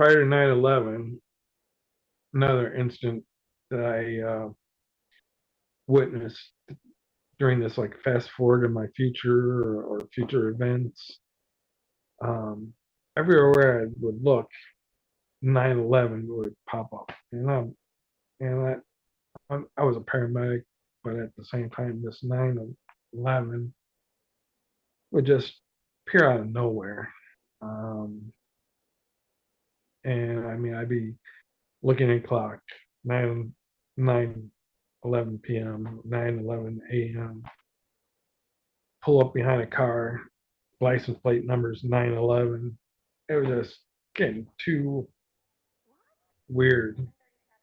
prior to 9/11, another incident that I witnessed during this, like, fast forward in my future or future events. Um, Everywhere I would look, 9/11 would pop up, I was a paramedic, but at the same time, this 9/11 would just appear out of nowhere. Um, and I mean, I'd be looking at clock, 9 p.m., 9:11 a.m. Pull up behind a car, license plate numbers 9/11. It was just getting too weird.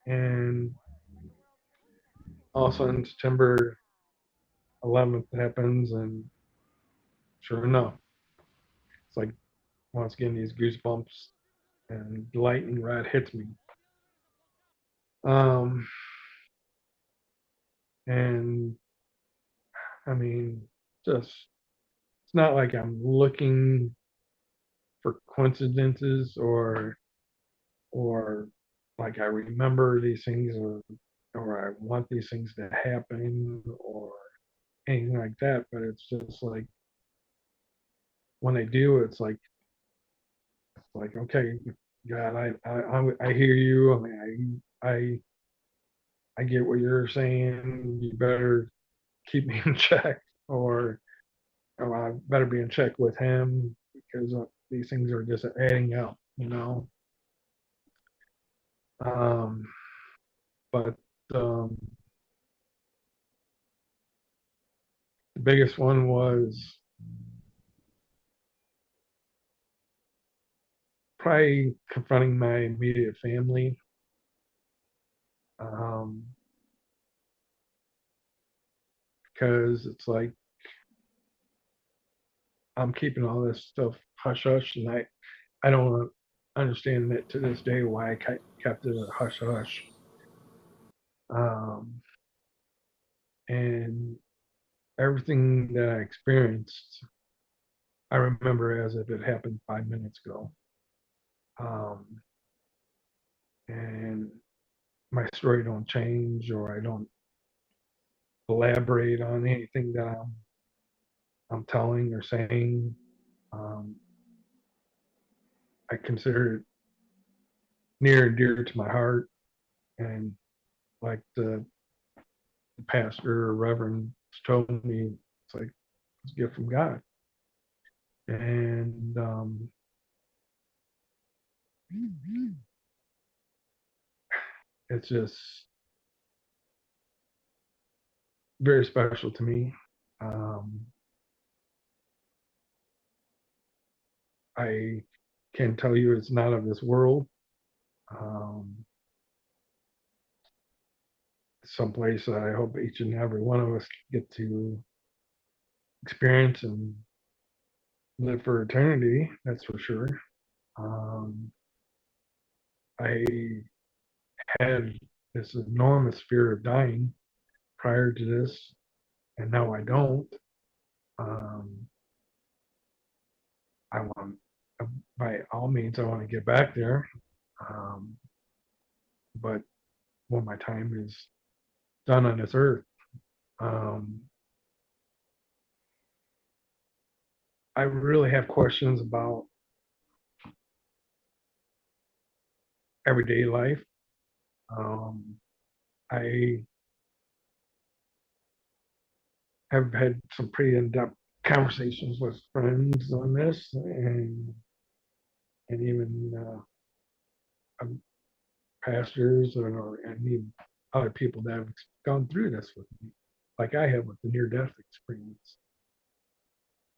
And all of a sudden, September 11th happens, and sure enough, it's like once again these goosebumps, and the lightning rod hits me. Um, and I mean, just it's not like I'm looking for coincidences or like I remember these things or I want these things to happen or anything like that. But it's just like when they do, it's like okay, God, I hear you. I mean, I get what you're saying. You better keep me in check, or I better be in check with him because these things are just adding up. Um, but um, the biggest one was probably confronting my immediate family. Um, because it's like I'm keeping all this stuff hush hush, and I don't understand it to this day why I kept it a hush hush. Um, and everything that I experienced, I remember as if it happened 5 minutes ago. Um, and my story don't change, or I don't elaborate on anything that I'm telling or saying. Um, I consider it near and dear to my heart, and like the pastor or reverend told me, it's like it's a gift from God, and it's just very special to me. Um, I can tell you it's not of this world. Um, Someplace that I hope each and every one of us get to experience and live for eternity. That's for sure. Um, I had this enormous fear of dying prior to this, and now I don't. Um, I want, by all means, I want to get back there, um, but when my time is done on this earth, um, I really have questions about everyday life. Um, I have had some pretty in-depth conversations with friends on this, and even pastors and even other people that have gone through this with me, like I have with the near-death experience.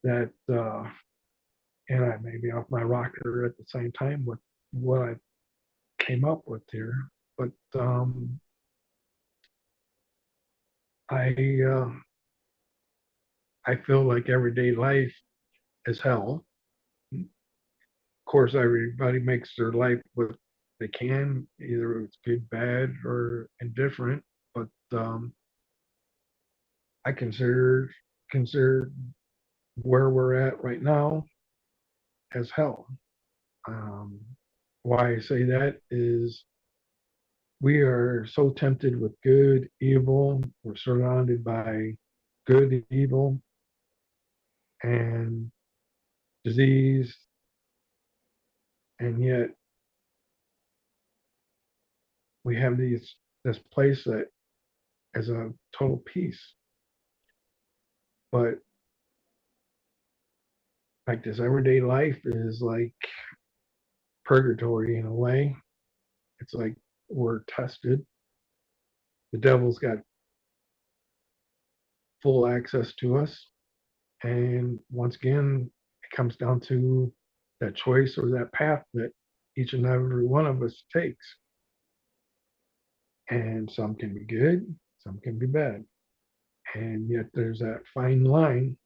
That and I may be off my rocker at the same time with what I came up with here, but I uh, I feel like everyday life is hell. Of course, everybody makes their life what they can, either it's good, bad, or indifferent. But I consider where we're at right now as hell. Um, why I say that is we are so tempted with good, evil. We're surrounded by good, evil, and disease, and yet we have this place that is a total peace. But like this everyday life is like purgatory in a way. It's like we're tested. The devil's got full access to us. And once again, it comes down to that choice or that path that each and every one of us takes. And some can be good, some can be bad. And yet there's that fine line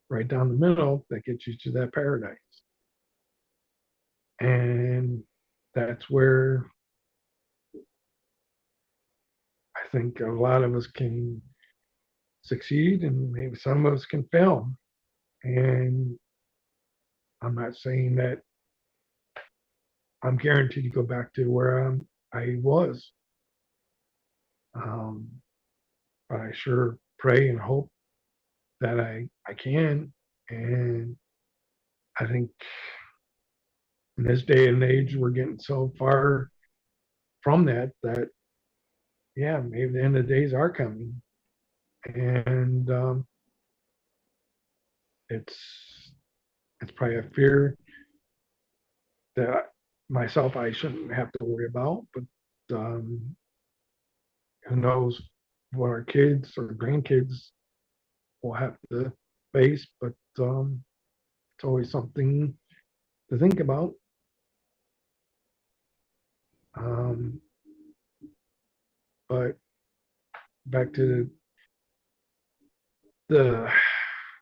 right down the middle that gets you to that paradise. And that's where I think a lot of us can succeed and maybe some of us can fail. And I'm not saying that I'm guaranteed to go back to where I was. Um, but I sure pray and hope that I can. And I think in this day and age, we're getting so far from that, yeah, maybe the end of the days are coming. And it's it's probably a fear that myself I shouldn't have to worry about, but um, who knows what our kids or grandkids will have to face. But it's always something to think about. Um, but back to the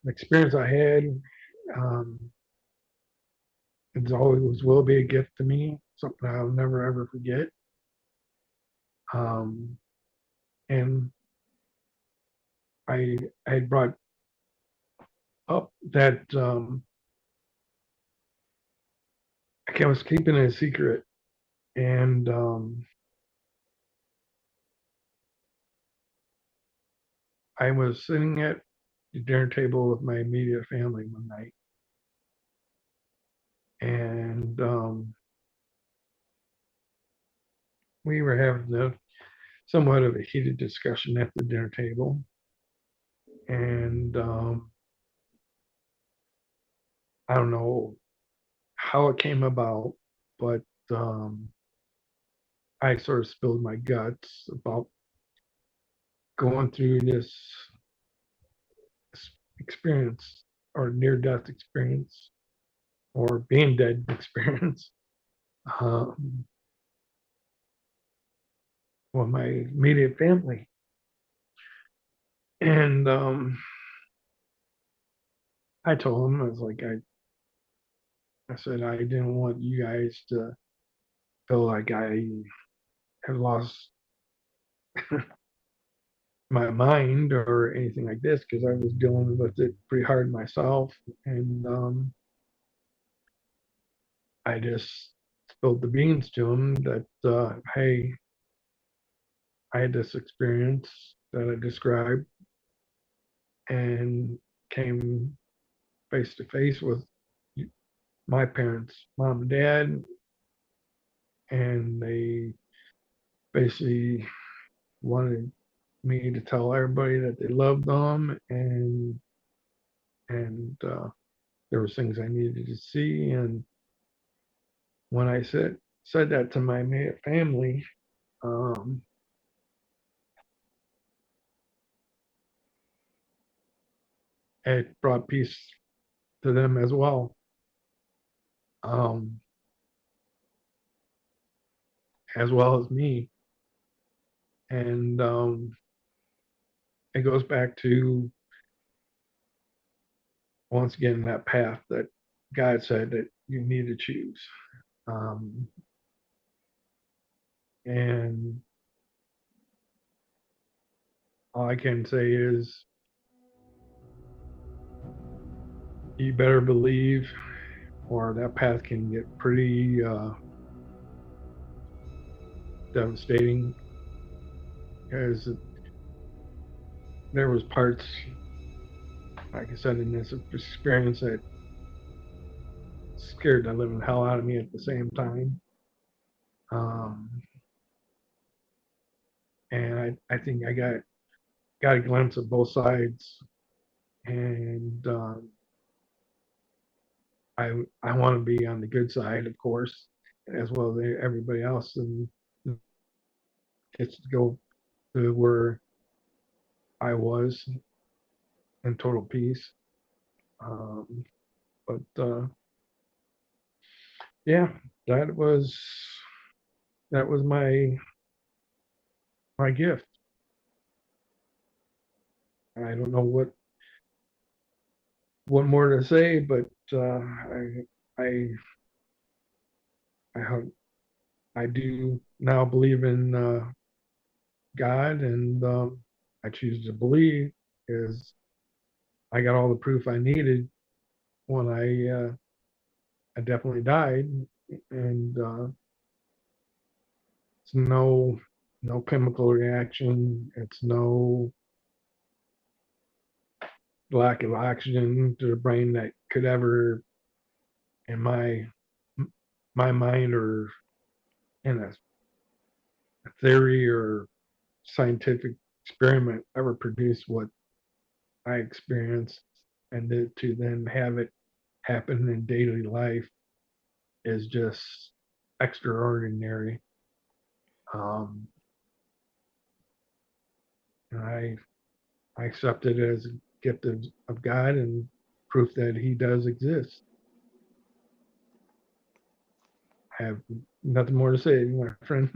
experience I had, um, it's always will be a gift to me, something I'll never ever forget. Um, and I I had brought up that I was keeping it a secret, and I was sitting at the dinner table with my immediate family one night, and we were having somewhat of a heated discussion at the dinner table, and I don't know how it came about, but I sort of spilled my guts about going through this experience or near death experience or being dead experience um, with my immediate family. And I told him, I was like, I said, I didn't want you guys to feel like I had lost my mind or anything like this because I was dealing with it pretty hard myself. And I just spilled the beans to him that, hey, I had this experience that I described and came face to face with my parents, mom and dad, and they basically wanted me to tell everybody that they loved them and there was things I needed to see. And when I said that to my immediate family, um, it brought peace to them as well, um, as well as me. And it goes back to once again that path that God said that you need to choose. Um, and all I can say is you better believe, or that path can get pretty devastating because there was parts, like I said, in this experience that scared the living hell out of me at the same time. Um, and I think I got a glimpse of both sides, and I want to be on the good side, of course, as well as everybody else, and gets to go to where I was in total peace. Um, but yeah, that was that was my gift. I don't know what more to say, but I I I do now believe in God, and I choose to believe is I got all the proof I needed when I definitely died, and it's no chemical reaction. It's no lack of oxygen to the brain that could ever, in my mind, or in a theory or scientific experiment, ever produce what I experienced, and to then have it happen in daily life is just extraordinary. Um, and I accept it as a gift of God and proof that He does exist. I have nothing more to say, my friend.